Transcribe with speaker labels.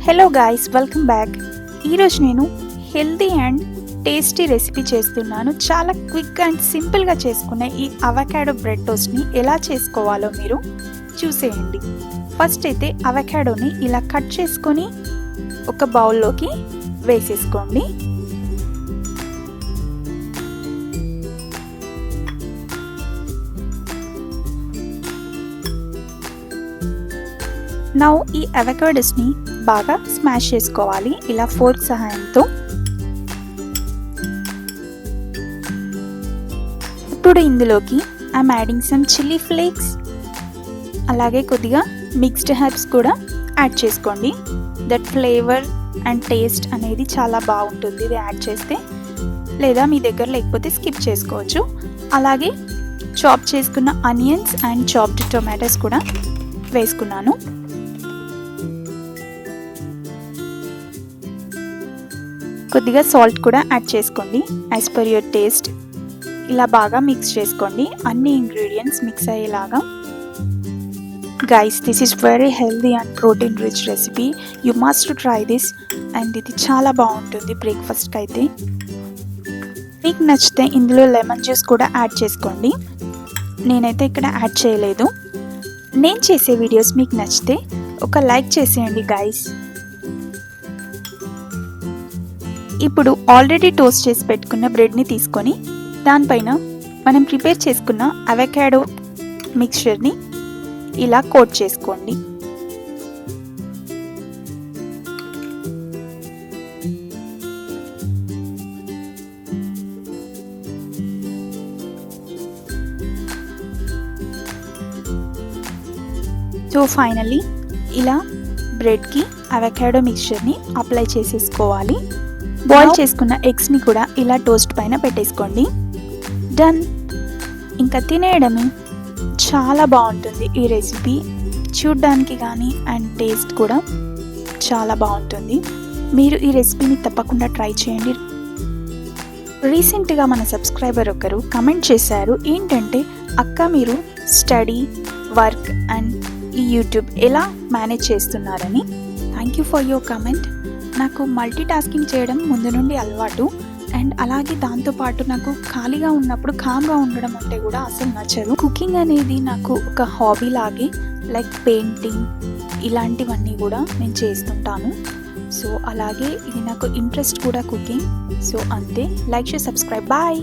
Speaker 1: Hello guys, welcome back. ఈరోజు నేను healthy and tasty recipe చేస్తున్నాను. చాలా క్విక్ అండ్ సింపుల్గా చేసుకునే ఈ అవకాడో బ్రెడ్ టోస్ట్ని ఎలా చేసుకోవాలో మీరు చూసేయండి. ఫస్ట్ అయితే అవకాడోని ఇలా కట్ చేసుకొని ఒక బౌల్లోకి వేసేసుకోండి. నౌ ఈ అవకాడోస్ని బాగా స్మాష్ చేసుకోవాలి ఇలా ఫోర్క్ సహాయంతో. ఇప్పుడు ఇందులోకి I'm adding some chilli flakes, అలాగే కొద్దిగా మిక్స్డ్ హెర్బ్స్ కూడా యాడ్ చేసుకోండి. దట్ ఫ్లేవర్ అండ్ టేస్ట్ అనేది చాలా బాగుంటుంది ఇది యాడ్ చేస్తే, లేదా మీ దగ్గర లేకపోతే స్కిప్ చేసుకోవచ్చు. అలాగే చాప్ చేసుకున్న ఆనియన్స్ అండ్ చాప్డ్ టొమాటోస్ కూడా వేసుకున్నాను. కొద్దిగా సాల్ట్ కూడా యాడ్ చేసుకోండి యాజ్ పర్ యువర్ టేస్ట్. ఇలా బాగా మిక్స్ చేసుకోండి, అన్ని ఇంగ్రీడియంట్స్ మిక్స్ అయ్యేలాగా. Guys, this is very healthy and protein rich recipe. You must try this. And ఇది చాలా బాగుంటుంది బ్రేక్ఫాస్ట్కి అయితే. మీకు నచ్చితే ఇందులో లెమన్ జ్యూస్ కూడా యాడ్ చేసుకోండి. నేనైతే ఇక్కడ యాడ్ చేయలేదు. నేను చేసే వీడియోస్ మీకు నచ్చితే ఒక లైక్ చేసేయండి గైస్. ఇప్పుడు ఆల్రెడీ టోస్ట్ చేసి పెట్టుకున్న బ్రెడ్ని తీసుకొని దానిపైన మనం ప్రిపేర్ చేసుకున్న అవకాడో మిక్స్చర్ని ఇలా కోట్ చేసుకోండి. సో ఫైనల్లీ ఇలా బ్రెడ్కి అవకాడో మిక్స్చర్ని అప్లై చేసేసుకోవాలి. బాయిల్ చేసుకున్న ఎగ్స్ని కూడా ఇలా టోస్ట్ పైన పెట్టేసుకోండి. డన్. ఇంకా తినేయడమే. చాలా బాగుంటుంది ఈ రెసిపీ, చూడ్డానికి కానీ అండ్ టేస్ట్ కూడా చాలా బాగుంటుంది. మీరు ఈ రెసిపీని తప్పకుండా ట్రై చేయండి. రీసెంట్గా మన సబ్స్క్రైబర్ ఒకరు కమెంట్ చేశారు, ఏంటంటే అక్క మీరు స్టడీ, వర్క్ అండ్ ఈ యూట్యూబ్ ఎలా మేనేజ్ చేస్తున్నారని. Thank you for your comment. నాకు మల్టీ టాస్కింగ్ చేయడం ముందు నుండి అలవాటు, అండ్ అలాగే దాంతోపాటు నాకు ఖాళీగా ఉన్నప్పుడు కామ్గా ఉండడం అంటే కూడా అసలు నచ్చదు. కుకింగ్ అనేది నాకు ఒక హాబీ లాగే, లైక్ పెయింటింగ్ ఇలాంటివన్నీ కూడా నేను చేస్తుంటాను. సో అలాగే ఇది నాకు ఇంట్రెస్ట్ కూడా కుకింగ్. సో అంతే. Like share subscribe. బాయ్.